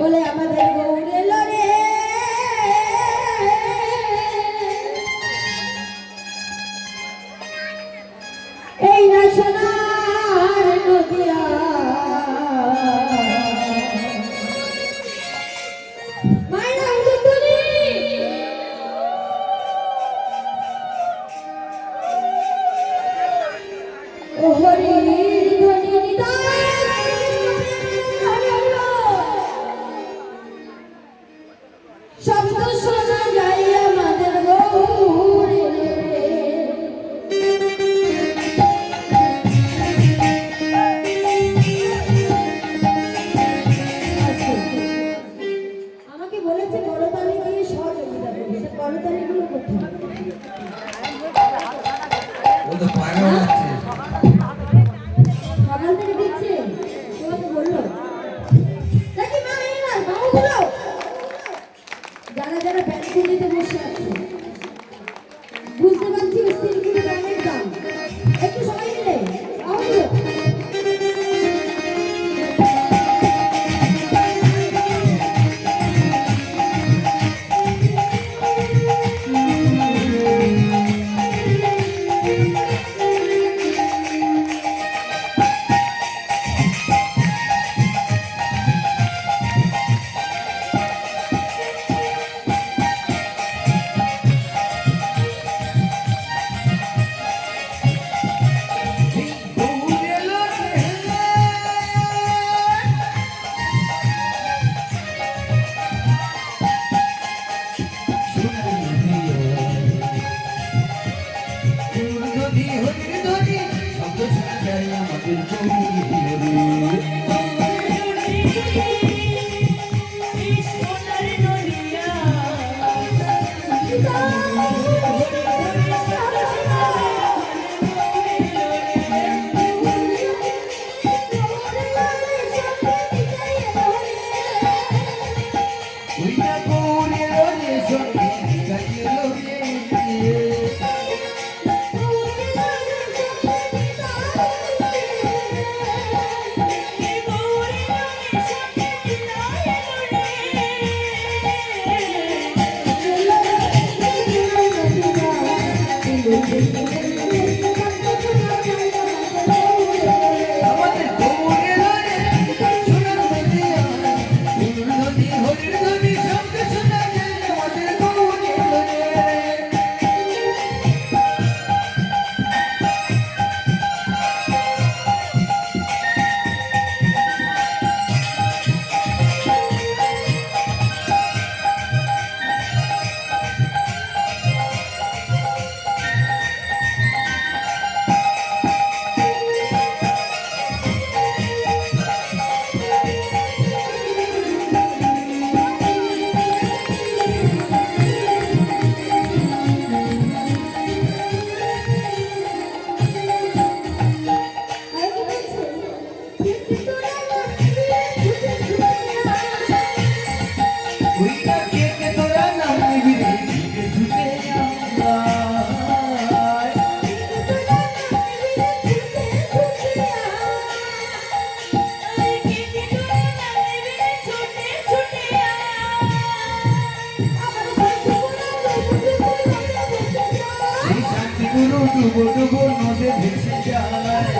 বলে আমাদের গৌরে লড়ে এই না সোনার নদিয়া মায়েরা উলুতুলি ও হরি ধ্বনি নিদান শব্দ শোনা যায় আমাদের গৌরে আমাকে বলেছে করতালি দিয়ে সহযোগিতা করবে করতালিগুলো কোথায় ও তো পাগল আছে সকাল থেকে দিচ্ছে তোমাকে বললো দেখি মা এই না বাহুগুলো যারা যারা ব্যালকনিতে বসে আছে বুঝতে পারছি স্ত্রীগুলো গানের দাম একটু সবাই মিলে বাহুগুলো ডুবো ডুবো নদে ভেসে যায়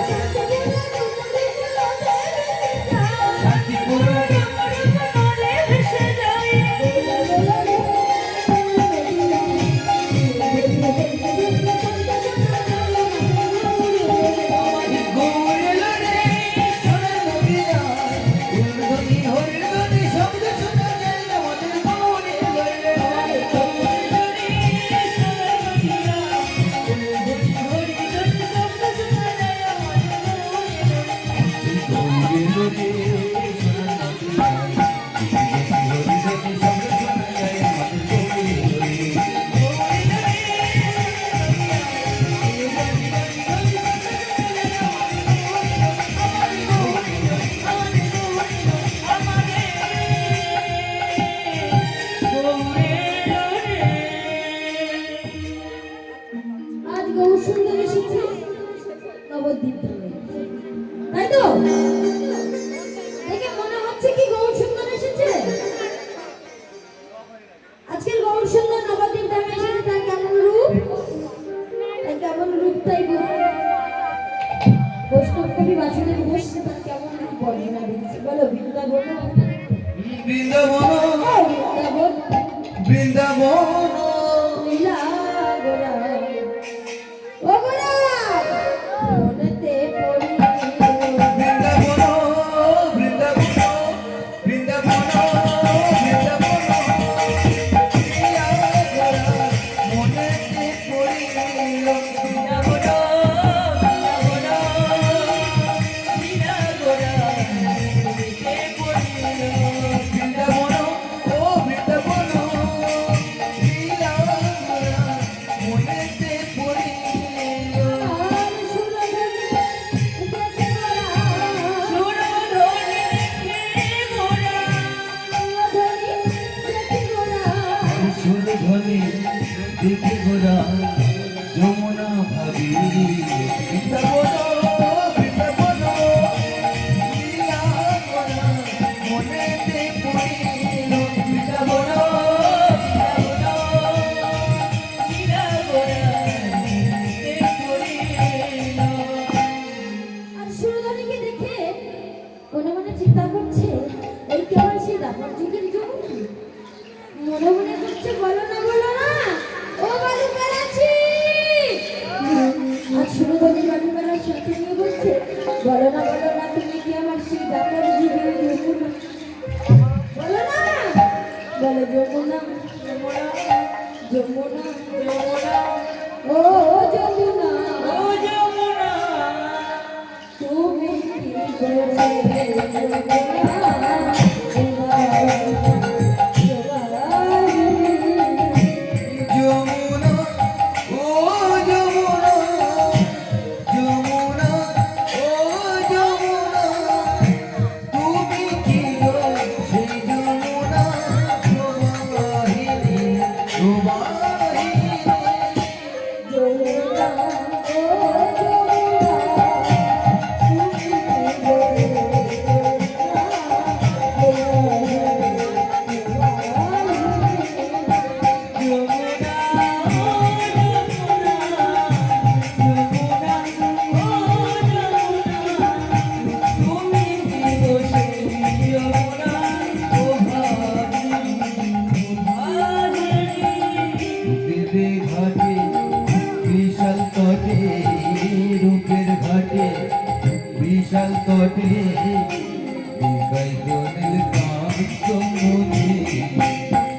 শান্তিপুর নদে ভেসে যায় বৃন্দাবন ও বৃন্দাবন বৃন্দাবন লীলা গোরা ও গোরা মনেতে পড়ি বৃন্দাবন বৃন্দাবন বৃন্দাবন বৃন্দাবন প্রিয়া গোরা মনেতে পড়িল বৃন্দাবন বৃন্দাবন ও বৃন্দাবন প্রিয়া গোরা মনেতে পড়িল আর সুরধনী দেখে গোরা সুরধনী দেখে গোরা সুরধনী দেখে গোরা যমুনা ভাবি বৃন্দাবন বৃন্দাবন লীলা গোরা মনেতে পড়িল বৃন্দাবন আর সুরধনীকে দেখে মনে মনে চিন্তা করছে এই কেবল সেই দাপর যুগের যমুনা মনে মনে করছে বলো না ও বালুকার আছি আর সুরধনী বালুকার সাথে নিয়ে বলছে বলো না তুমি কি আমার সেই দাপর যুগের যমুনা বলো না বলো যমুনা যমুনা ও যমুনা তুমি কি করে যমুনা ও যমুনা যমুনা ও যমুনা তুমি কি গো সেই যমুনা প্রবাহিনী প্রবাহিনী যমুনা ও রূপের ঘাটে বিশাল তটে রূপের ঘাটে বিশাল তটে নীল কান্ত মনে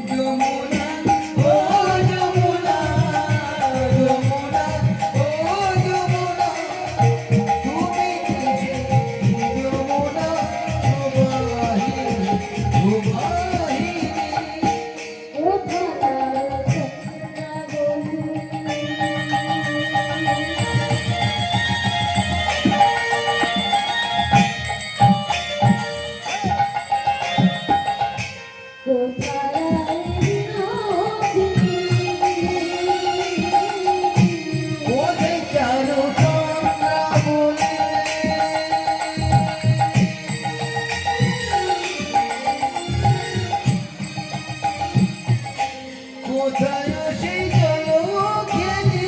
যমুনা ও যমুনা যমুনা ও যমুনা তুমি কি সেই যমুনা প্রবাহিনী প্রবাহিনী ও ভালা বলু ওরে চারু চন্দ্রা বলে কোথায় সেই জলখেলি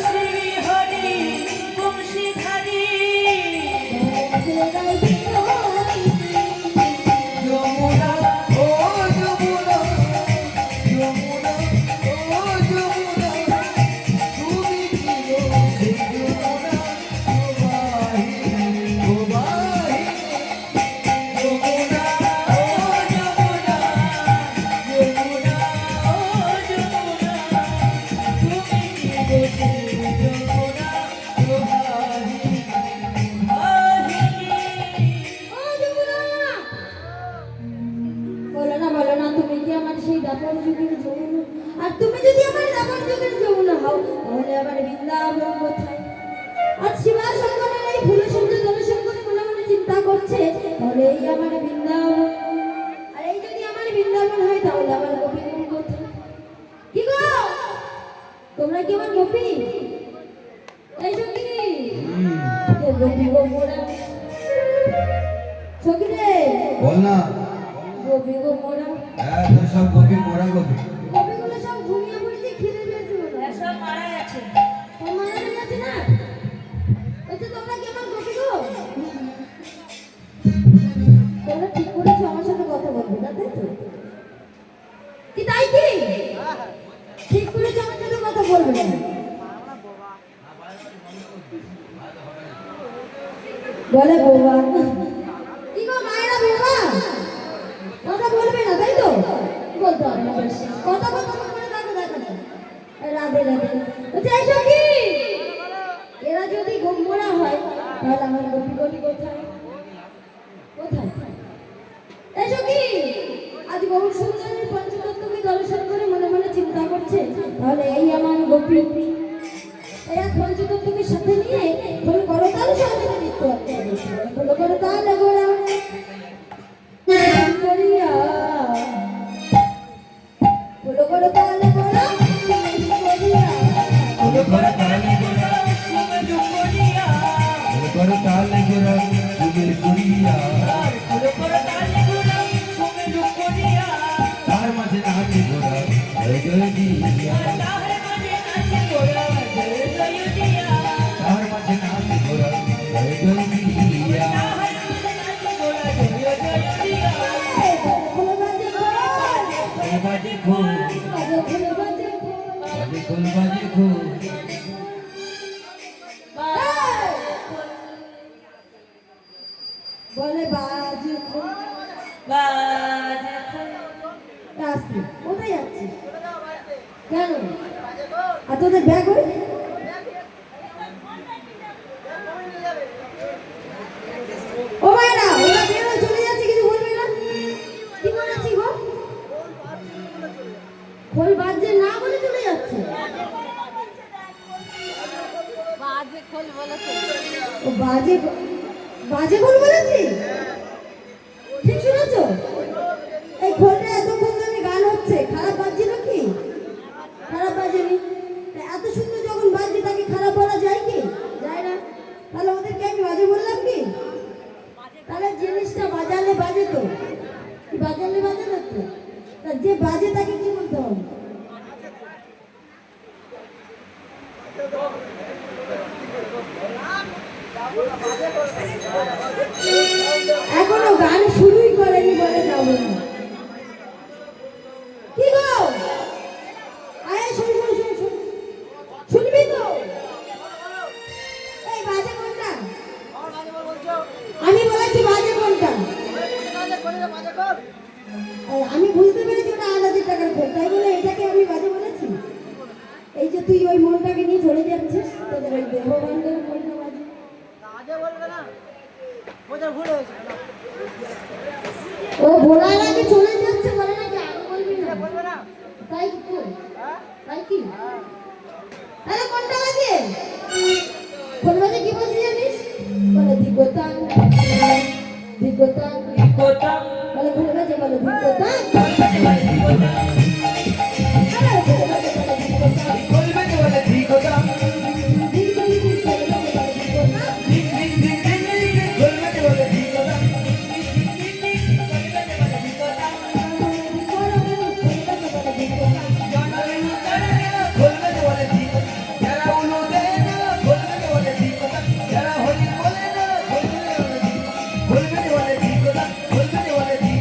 হরি হরি বংশীধারী যমুনা ও যমুনা যমুনা ও যমুনা তুমি আমার বৃন্দাবন কোথায়? আজ শিবা শঙ্করের এই ফুলসজ্জ জলশঙ্করে মনে মনে চিন্তা করছে, তাহলে এই আমার বৃন্দাবন। আর এই যদি আমার বৃন্দাবন হয় তাহলে আমার গোপীগণ কোথায়? কি গো, তোমরা কি আমার গোপী? এই সখী, এ গোপী গো মোরা, সখী রে, বল না। গোপী গো মোরা। হ্যাঁ, তোর সব গোপী মোরা গোপী। গোপীগুলো সব ঘুমিয়ে পড়েছে, খিদে পেয়েছে মনে হয়। সব মারা গেছে। তোর মারা গেছে না? ওই তো তোমরা কি আমার গোপী গো? তোমরা ঠিক করেছো আমার সাথে কথা বলবে না, তাই তো? কি তাই কি? ঠিক করেছো আমার সাথে কথা বলবে না? বলে বৌমা, কি গো মায়েরা বৌমা, কথা বলবে না তাই তো? বলতে হবে না বেশ। কথা বলতে করে দেখো দেখো না। রাধে রাধে। বলছে এই সখী, এরা যদি গোমরা হয় তাহলে আমার গোপী গলি কোথায়? কোথায়? এই সখী, আজ বহু সুন্দরী পঞ্চতত্ত্বকে দর্শন করে মনে মনে চিন্তা করছে, তাহলে এই আমার গোপী। এই এক পঞ্চতত্ত্বকে সাথে নিয়ে খোল করো তাহলে সাথে নৃত্য খোল করো তাহলে গোড়া করিয়া খোল করো তাহলে গোড়া করিয়া বলো করে তাহলে গোরা, সুমে দুপুরিয়া, বলো করে তাহলে গোরা, সুবিল কুড়িয়া। ফুলো করে তালে গোরা, সুমে দুপুরিয়া, তার মাঝে নাচে গোরা, জয় জয় দিয়া। তাহার মাঝে নাচে গোরা, জয় জয় দিয়া, তার মাঝে নাচে গোরা, জয় জয় দিয়া। তাহার মাঝে নাচে গোরা, জয় জয় দিয়া। খোল বাজে খোল খোল বাজে খোল, বাজে খোল বাজে খোল বাজে খোল বাজে খোল। বলে বাজে খোল। বাজে খোল, আসছি, কোথায় যাচ্ছিস? কেন? আর তোদের ব্যাগ ওই? ও মায়েরা, ওরা বেরো চলে যাচ্ছে, কিছু বলবে না? কি বলেছি গো? খোল বাজছে না বলে চলে যাচ্ছে? ও বাজে বাজে খোল বলেছি? ঠিক শুনেছো? এই খোলটা এতক্ষণ ধরে গান হচ্ছে, খারাপ বাজছিল কি? খারাপ বাজেনি। তা এত সুন্দর যখন বাজছে তাকে খারাপ বলা যায় কি? যায় না। তাহলে ওদেরকে আমি বাজে বললাম কি? তাহলে জিনিসটা বাজালে বাজে তো, কি বাজালে বাজে না তো? তা যে বাজে তাকে কি বলতে হবে? এখনো গান শুরুই করেনি বলে যাবো না। কি গো, আয় শুন শুন শুন শুন, শুনবি তো? এই বাজে কোনটা? আমি বলেছি বাজে কোনটা? এই আমি বুঝতে পেরেছি ওটা ৮,০০০ টাকার খোল, তাই বলে এটাকে আমি বাজে বলেছি? এই যে তুই ওই মনটাকে নিয়ে চলে যাচ্ছিস, তোদের ওই দেহবন্ধের মনটা বাজে। ও ভোলার আগে চলে যাচ্ছে বলে নাকি আগে বলবি না? তাই কি? তাই কি? তাহলে কোনটা বাজে? কোন বাজে কি বলছি জানিস? বলে দিগতাং দিগতাং কোথাও বলে কোন বাজে? বলে দিগতাং। খোল বাজে বলে ঠিক হতা, ঠিক ঠিক ঠিক, খোল বাজে বলে ঠিক হতা। খোল বাজে বলে ঠিক হতা, যারা উলু দেয় না, খোল বাজে বলে ঠিক হতা। যারা হরি বলে না, খোল বাজে বলে ঠিক হতা। খোল বাজে বলে ঠিক হতা, খোল বাজে বলে ঠিক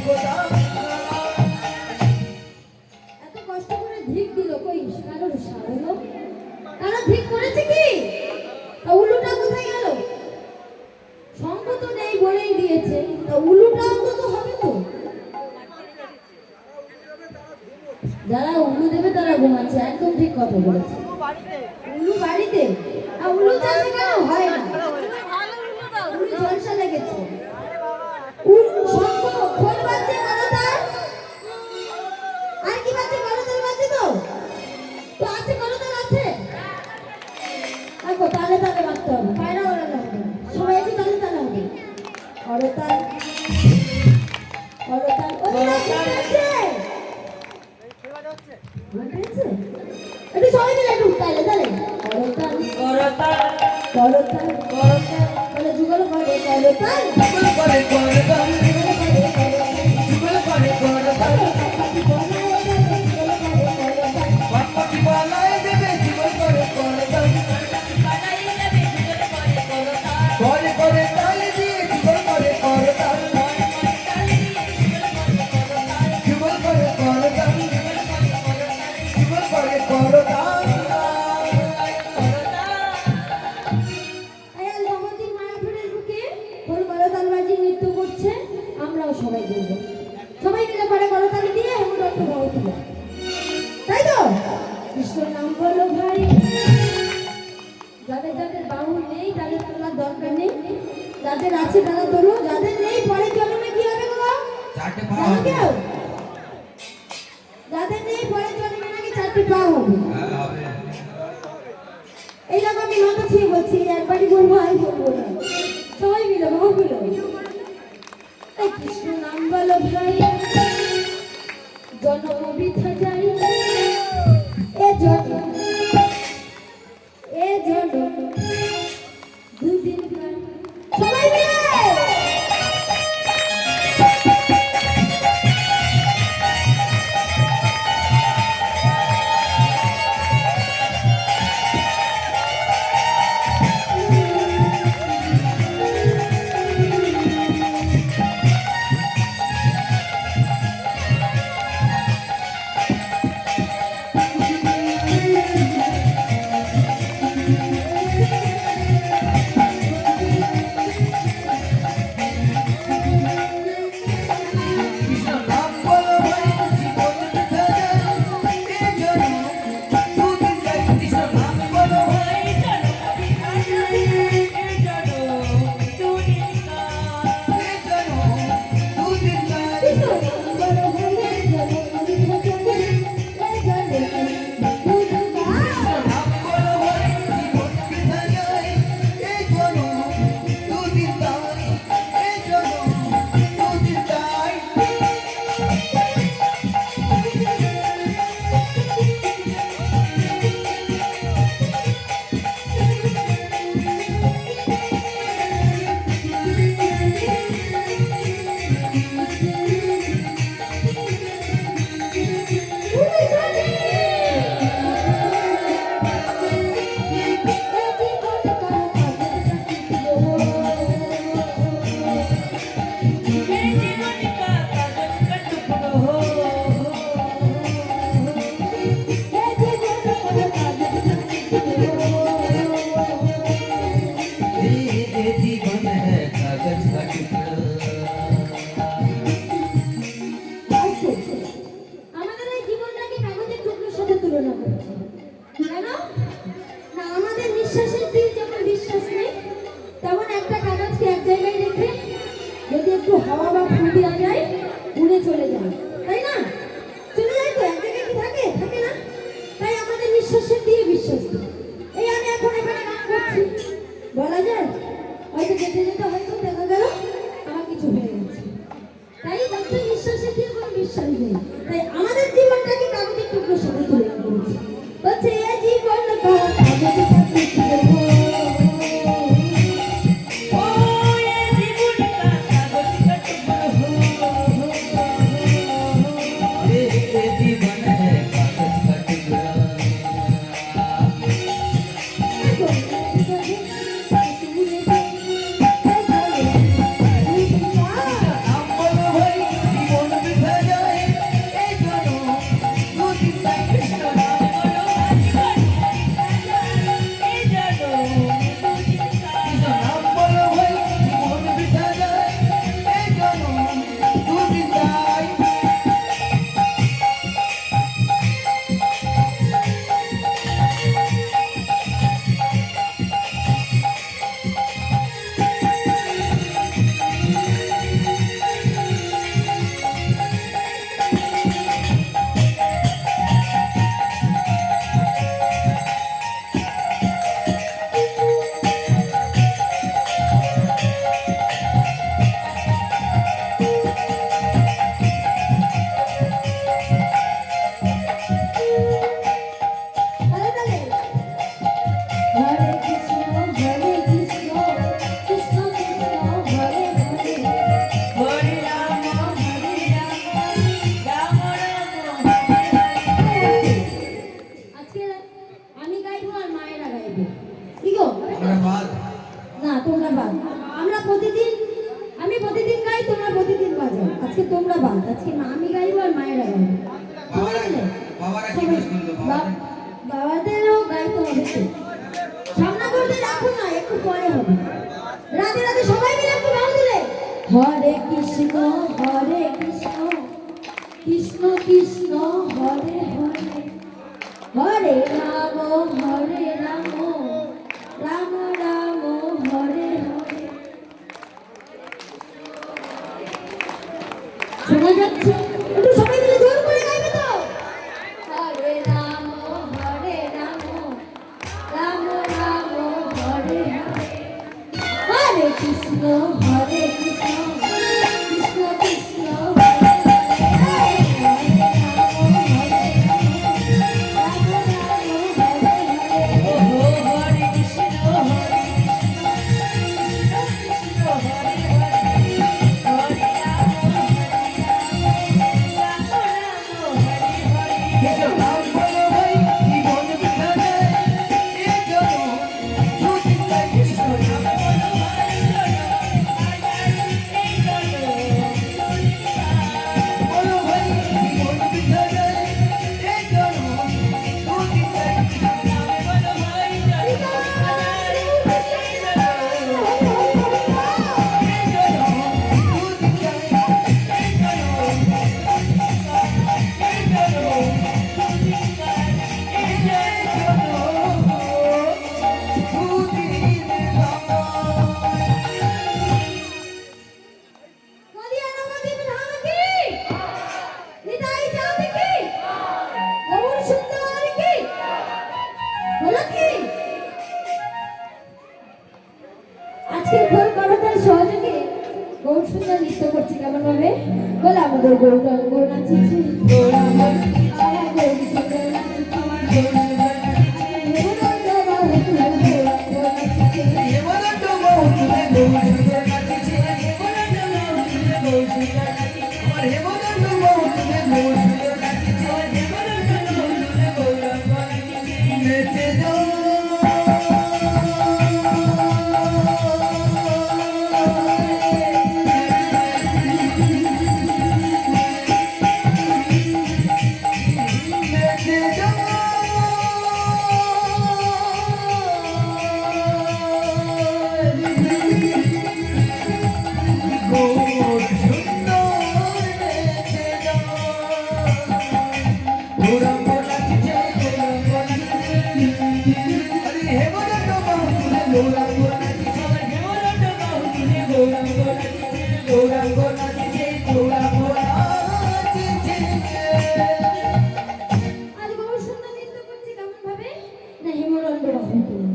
দেখো তালে তালে বাঁধতে হবে, পায়রা ওড়ানো হবে, সবাই একটু তালে তালে হবে। করতাল করতাল একটু সবাই মিলে একটু তালে তালে করতাল করতাল করতাল করতাল বলে যুগল করে করতাল যুগল করে করতাল যুগল করে করতাল বাপ্পাটি বানায় দেবে যুগল করে করতাল করে করে তালে দিয়ে যুগল করে করতাল যুগল করে করতাল যুগল করে করতাল এই লবণী মায়াপুরের বুকে খোল করতাল বাজিয়ে নৃত্য করছে, আমরাও সবাই করবো, সবাই মিলে পরে করতালি দিয়ে হেমদত্ত ভাও তুলো, তাই তো? কৃষ্ণর নাম বলো ভাই। যাদের যাদের বাহু নেই তাদের তোলার দরকার নেই, যাদের আছে তারা তোলো, যাদের নেই পরে জন্মে কি হবে গো? চারটে পা জানো হবে। কেউ? যাদের নেই পরে জন্মে নাকি 4টি পা হবে। হ্যাঁ হবে। এইরকম আমি মাথা ছুঁয়ে বলছি, একবারই বলবো আর বলবো না, সবাই মিলে বাহু মিলো। এই কৃষ্ণ নাম বলো ভাই, জন্ম বৃথা যাই, এ জন্ম দুদিন পর সবাই মিলে কৃষ্ণ নাম বলো ভাই জীবন বৃথা যায় এ জন্ম দুদিন যায় কৃষ্ণ নাম বলো ভাই এ জন্ম দুদিন যায় কৃষ্ণ নাম বলো ভাই, জন্ম বৃথা যাই, এ জন্ম দুদিন পর নাম বলো ভাই জীবন বৃথা যায় এ জন্ম দুদিন যায় এ জন্ম দুদিন যায় ये जीवन है कागज का टुकड़ा আমাদের এই জীবনটাকে কাগজের টুকরোর সাথে তুলনা করেছে, কেন না? আমাদের নিঃশ্বাসের দিক যেমন বিশ্বাস নেই, তেমন একটা কাগজকে এক জায়গায় রেখে যদি একটু হাওয়া বা ফুল দেওয়া যায় উড়ে চলে যায়, তাই না? চলে যায় তো, এক জায়গায় কি থাকে? থাকে না? তাই আমাদের নিঃশ্বাসের দিয়ে বিশ্বাস নেই। এই আমি এখন এখানে গান করছি, বলা যায় হয়তো যেতে যেতে হয়তো দেখা গেল আমার কিছু হয়ে গেছে, তাই বলছে নিঃশ্বাসের দিয়ে কোনো বিশ্বাস নেই। তাই আমাদের জীবনটাকে কাগজের টুকরোর সাথে তুলনা করেছে, বলছে এ জীবন কাগজের টুকরো। ये जीवन है कागज का टुकड़ा দেখো, ওরা বাদ। না তোমরা বাদ। আমরা প্রতিদিন, আমি প্রতিদিন গাই, তোমরা প্রতিদিন বাজাও। আজকে তোমরা বাদ, আজকে না আমি গাইবো আর মায়েরা গাইবো। বাবারা কি দোষ করলো? বাবাদেরও গাইতে হবে তো। সামনা করতে রাখো না, একটু পরে হবে। রাতে রাতে সবাই মিলে একটু গান দিলে হরে কৃষ্ণ কৃষ্ণ কৃষ্ণ হরে হরে, হরে রাম রাম রাম হরে হরে। শোনা যাচ্ছে? একটু সবাই মিলে জোর করে গাইবে তো। হরে রাম রাম রাম হরে হরে, হরে কৃষ্ণ কৃষ্ণ কৃষ্ণ হরে হরে, হরে রাম হরে কৃষ্ণ এসব নাম বলো ভাই, জীবন বৃথা যায়। এই জনম দুদিন তাই কৃষ্ণ নাম বলো ভাই। বলো ভাই, জীবন বৃথা যায়। এই জনম দুদিন তাই কৃষ্ণ নাম বলো ভাই। এই জনম দুদিন তাই, এই জনম নদিয়া নবদ্বীপ ধাম কি? নিতাই চাঁদ কি? গৌর সুন্দর কি? বলো কি? আজকে ঘোর করতাল সহযোগে গৌর সুন্দর নৃত্য করছে কেমন ভাবে? বলে আমাদের গৌরাঙ্গ নাচিছে, গৌরাঙ্গ নাচিছে, আমার গৌর সুন্দর নাচিছে, আমার গৌরাঙ্গ নাচিছে, হেমন্ত বাহু তুলে গৌরাঙ্গ নাচিছে, হেমন্ত বাহু তুলে গৌর সুন্দর নাচিছে। হেমন্ত বাহু তুলে গৌর সুন্দর নাচিছে, আমার হেমন্ত বাহু তুলে গৌর সুন্দর নাচিছে। হেমন্ত বাহু তুলে গৌরাঙ্গ নাচিছে। নেচে যাও। নেচে যাও। গৌর সুন্দর নেচে যাও। গৌরাঙ্গ নাচিছে, গৌরাঙ্গ নাচিছে। আরে হেমন্ত বাহু তুলে গৌরাঙ্গ নাচিছে। হেমন্ত বাহু তুলে গৌরাঙ্গ নাচিছে, গৌরাঙ্গ নাচিছে, গৌরাঙ্গ নাচিছে। আজ গৌর সুন্দর নৃত্য করছে কেমন ভাবে? না হেমন্ত বাহু তুলে।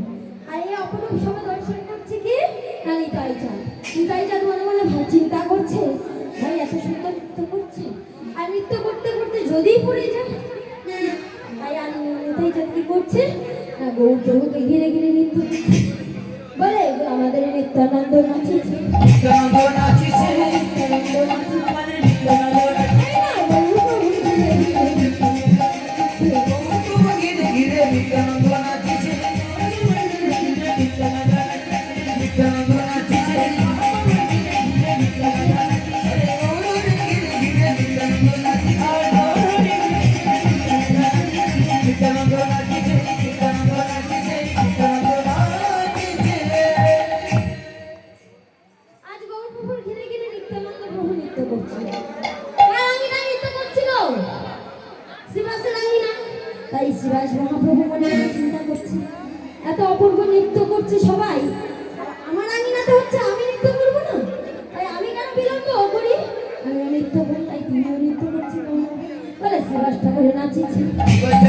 আর এই অপরূপ সভা দর্শন করছে কি? না নিতাই চাঁদ। নিতাই চাঁদ মনে মনে চিন্তা করছে, ভাই এত সুন্দর নৃত্য করছে, আর নৃত্য করতে করতে যদি পড়ে যায়। ভাই আর নিতাই চাঁদ কি করছে? না গৌর প্রভুকে ঘিরে ঘিরে নৃত্য করছে। বলে আমাদের নিত্যানন্দ নাচিছে, নিত্যানন্দ নাচিছে। নিত্যানন্দ নাচিছে, আমাদের নিত্যানন্দ নাচিছে। এই না, গৌর প্রভুকে ঘিরে ঘিরে নিত্যানন্দ নাচিছে। প্রভু ঘিরে ঘিরে নিত্যানন্দ নাচিছে। নিত্যানন্দ নাচিছে। আরে গৌর ঘিরে ঘিরে নিত্যানন্দ নাচিছে। নিত্যানন্দ নাচিছে, নিত্যানন্দ নাচিছে, নিত্যানন্দ নাচিছে। আজ গৌর প্রভুর ঘিরে ঘিরে নিত্যানন্দ প্রভু নৃত্য করছিল। কার আঙিনায় নৃত্য করছিল? শিবাসের আঙিনা। তাই শিবাস মহাপ্রভু মনে মনে চিন্তা করছে, এত অপূর্ব নৃত্য করছে সবাই, আর আমার আঙিনাতে হচ্ছে, আমি নৃত্য করবো না? তাই আমি কেন বিলম্ব করি? আমিও নৃত্য করি, তাই তুমিও নৃত্য করছি। বলে শিবাস ঠাকুরে নাচিছে, বলতে